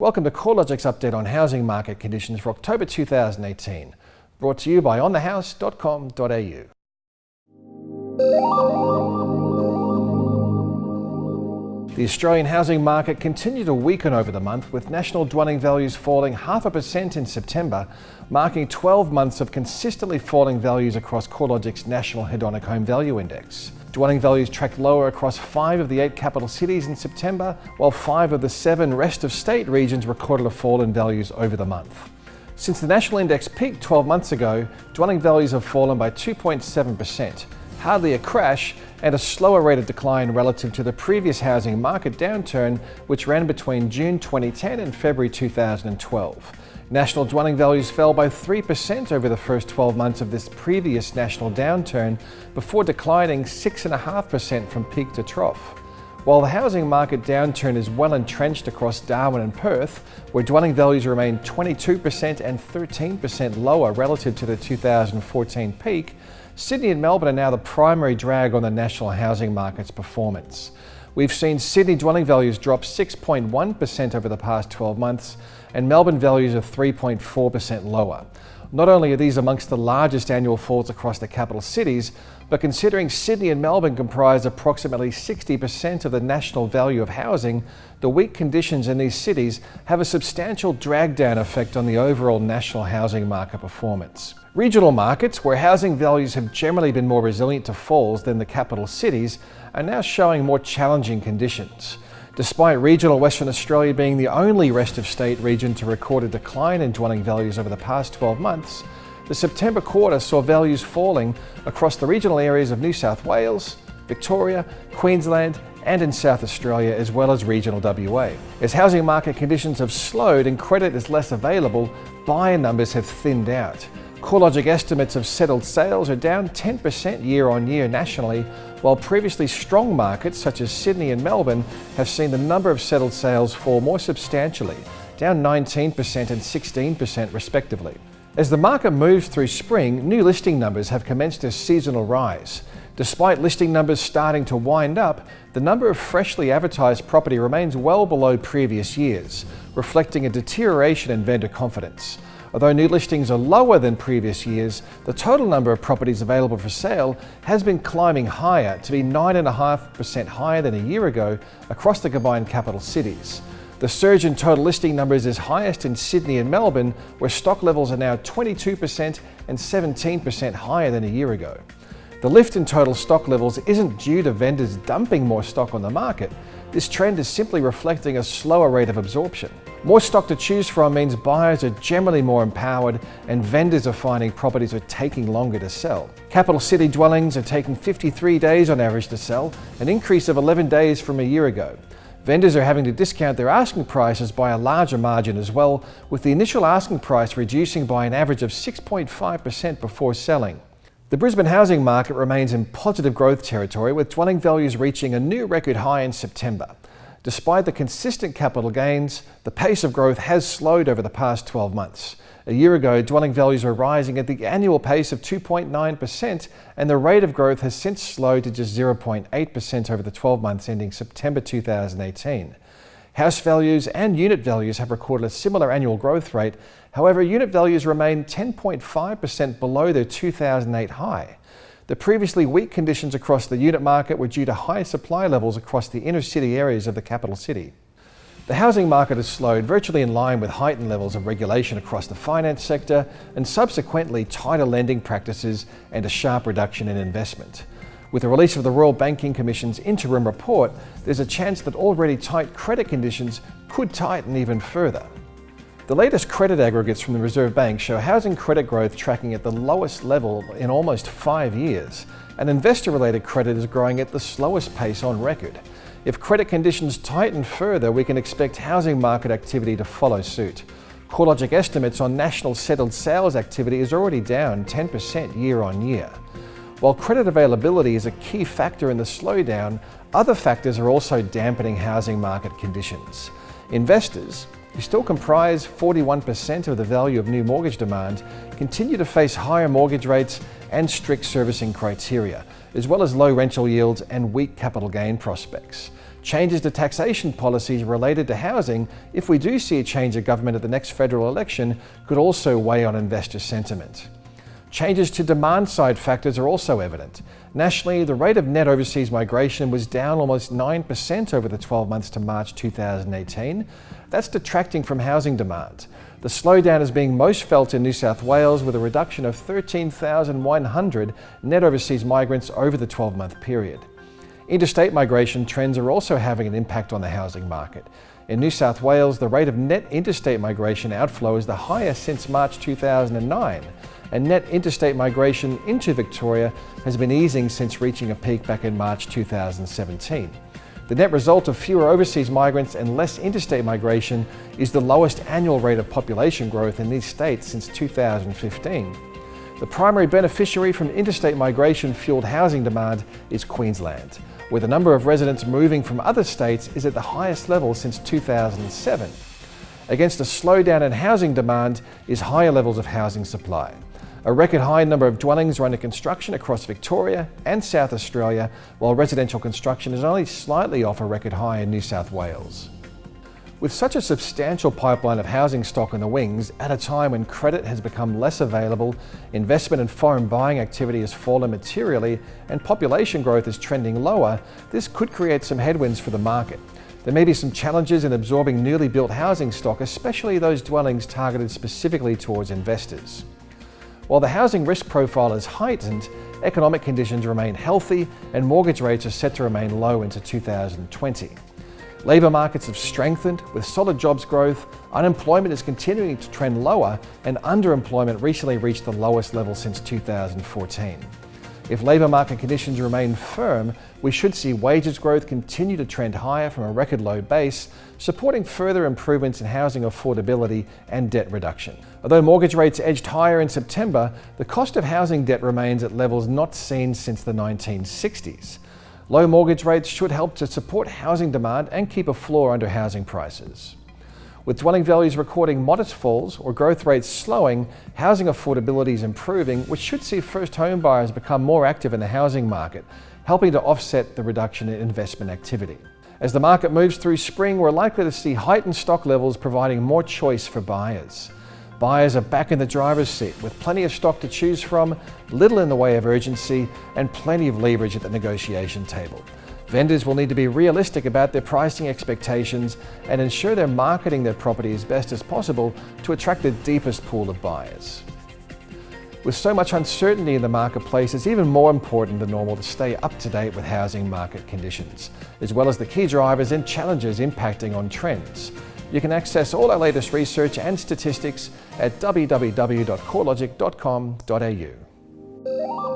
Welcome to CoreLogic's update on housing market conditions for October 2018, brought to you by onthehouse.com.au. The Australian housing market continued to weaken over the month, with national dwelling values falling 0.5% in September, marking 12 months of consistently falling values across CoreLogic's National Hedonic Home Value Index. Dwelling values tracked lower across 5 of the 8 capital cities in September, while 5 of the 7 rest of state regions recorded a fall in values over the month. Since the national index peaked 12 months ago, dwelling values have fallen by 2.7%, hardly a crash, and a slower rate of decline relative to the previous housing market downturn, which ran between June 2010 and February 2012. National dwelling values fell by 3% over the first 12 months of this previous national downturn, before declining 6.5% from peak to trough. While the housing market downturn is well entrenched across Darwin and Perth, where dwelling values remain 22% and 13% lower relative to the 2014 peak, Sydney and Melbourne are now the primary drag on the national housing market's performance. We've seen Sydney dwelling values drop 6.1% over the past 12 months, and Melbourne values are 3.4% lower. Not only are these amongst the largest annual falls across the capital cities, but considering Sydney and Melbourne comprise approximately 60% of the national value of housing, the weak conditions in these cities have a substantial drag-down effect on the overall national housing market performance. Regional markets, where housing values have generally been more resilient to falls than the capital cities, are now showing more challenging conditions. Despite regional Western Australia being the only rest of state region to record a decline in dwelling values over the past 12 months, the September quarter saw values falling across the regional areas of New South Wales, Victoria, Queensland, and in South Australia, as well as regional WA. As housing market conditions have slowed and credit is less available, buyer numbers have thinned out. CoreLogic estimates of settled sales are down 10% year on year nationally, while previously strong markets such as Sydney and Melbourne have seen the number of settled sales fall more substantially, down 19% and 16% respectively. As the market moves through spring, new listing numbers have commenced a seasonal rise. Despite listing numbers starting to wind up, the number of freshly advertised property remains well below previous years, reflecting a deterioration in vendor confidence. Although new listings are lower than previous years, the total number of properties available for sale has been climbing higher, to be 9.5% higher than a year ago across the combined capital cities. The surge in total listing numbers is highest in Sydney and Melbourne, where stock levels are now 22% and 17% higher than a year ago. The lift in total stock levels isn't due to vendors dumping more stock on the market. This trend is simply reflecting a slower rate of absorption. More stock to choose from means buyers are generally more empowered, and vendors are finding properties are taking longer to sell. Capital city dwellings are taking 53 days on average to sell, an increase of 11 days from a year ago. Vendors are having to discount their asking prices by a larger margin as well, with the initial asking price reducing by an average of 6.5% before selling. The Brisbane housing market remains in positive growth territory, with dwelling values reaching a new record high in September. Despite the consistent capital gains, the pace of growth has slowed over the past 12 months. A year ago, dwelling values were rising at the annual pace of 2.9%, and the rate of growth has since slowed to just 0.8% over the 12 months ending September 2018. House values and unit values have recorded a similar annual growth rate. However, unit values remain 10.5% below their 2008 high. The previously weak conditions across the unit market were due to high supply levels across the inner city areas of the capital city. The housing market has slowed, virtually in line with heightened levels of regulation across the finance sector, and subsequently tighter lending practices and a sharp reduction in investment. With the release of the Royal Banking Commission's interim report, there's a chance that already tight credit conditions could tighten even further. The latest credit aggregates from the Reserve Bank show housing credit growth tracking at the lowest level in almost 5 years, and investor-related credit is growing at the slowest pace on record. If credit conditions tighten further, we can expect housing market activity to follow suit. CoreLogic estimates on national settled sales activity is already down 10% year on year. While credit availability is a key factor in the slowdown, other factors are also dampening housing market conditions. Investors, who still comprise 41% of the value of new mortgage demand, continue to face higher mortgage rates and strict servicing criteria, as well as low rental yields and weak capital gain prospects. Changes to taxation policies related to housing, if we do see a change of government at the next federal election, could also weigh on investor sentiment. Changes to demand-side factors are also evident. Nationally, the rate of net overseas migration was down almost 9% over the 12 months to March 2018. That's detracting from housing demand. The slowdown is being most felt in New South Wales, with a reduction of 13,100 net overseas migrants over the 12-month period. Interstate migration trends are also having an impact on the housing market. In New South Wales, the rate of net interstate migration outflow is the highest since March 2009, and net interstate migration into Victoria has been easing since reaching a peak back in March 2017. The net result of fewer overseas migrants and less interstate migration is the lowest annual rate of population growth in these states since 2015. The primary beneficiary from interstate migration-fueled housing demand is Queensland, where the number of residents moving from other states is at the highest level since 2007. Against a slowdown in housing demand is higher levels of housing supply. A record high number of dwellings are under construction across Victoria and South Australia, while residential construction is only slightly off a record high in New South Wales. With such a substantial pipeline of housing stock in the wings, at a time when credit has become less available, investment and foreign buying activity has fallen materially, and population growth is trending lower, this could create some headwinds for the market. There may be some challenges in absorbing newly built housing stock, especially those dwellings targeted specifically towards investors. While the housing risk profile is heightened, economic conditions remain healthy and mortgage rates are set to remain low into 2020. Labour markets have strengthened with solid jobs growth, unemployment is continuing to trend lower, and underemployment recently reached the lowest level since 2014. If labour market conditions remain firm, we should see wages growth continue to trend higher from a record low base, supporting further improvements in housing affordability and debt reduction. Although mortgage rates edged higher in September, the cost of housing debt remains at levels not seen since the 1960s. Low mortgage rates should help to support housing demand and keep a floor under housing prices. With dwelling values recording modest falls or growth rates slowing, housing affordability is improving, which should see first home buyers become more active in the housing market, helping to offset the reduction in investment activity. As the market moves through spring, we're likely to see heightened stock levels providing more choice for buyers. Buyers are back in the driver's seat with plenty of stock to choose from, little in the way of urgency, and plenty of leverage at the negotiation table. Vendors will need to be realistic about their pricing expectations and ensure they're marketing their property as best as possible to attract the deepest pool of buyers. With so much uncertainty in the marketplace, it's even more important than normal to stay up to date with housing market conditions, as well as the key drivers and challenges impacting on trends. You can access all our latest research and statistics at www.corelogic.com.au.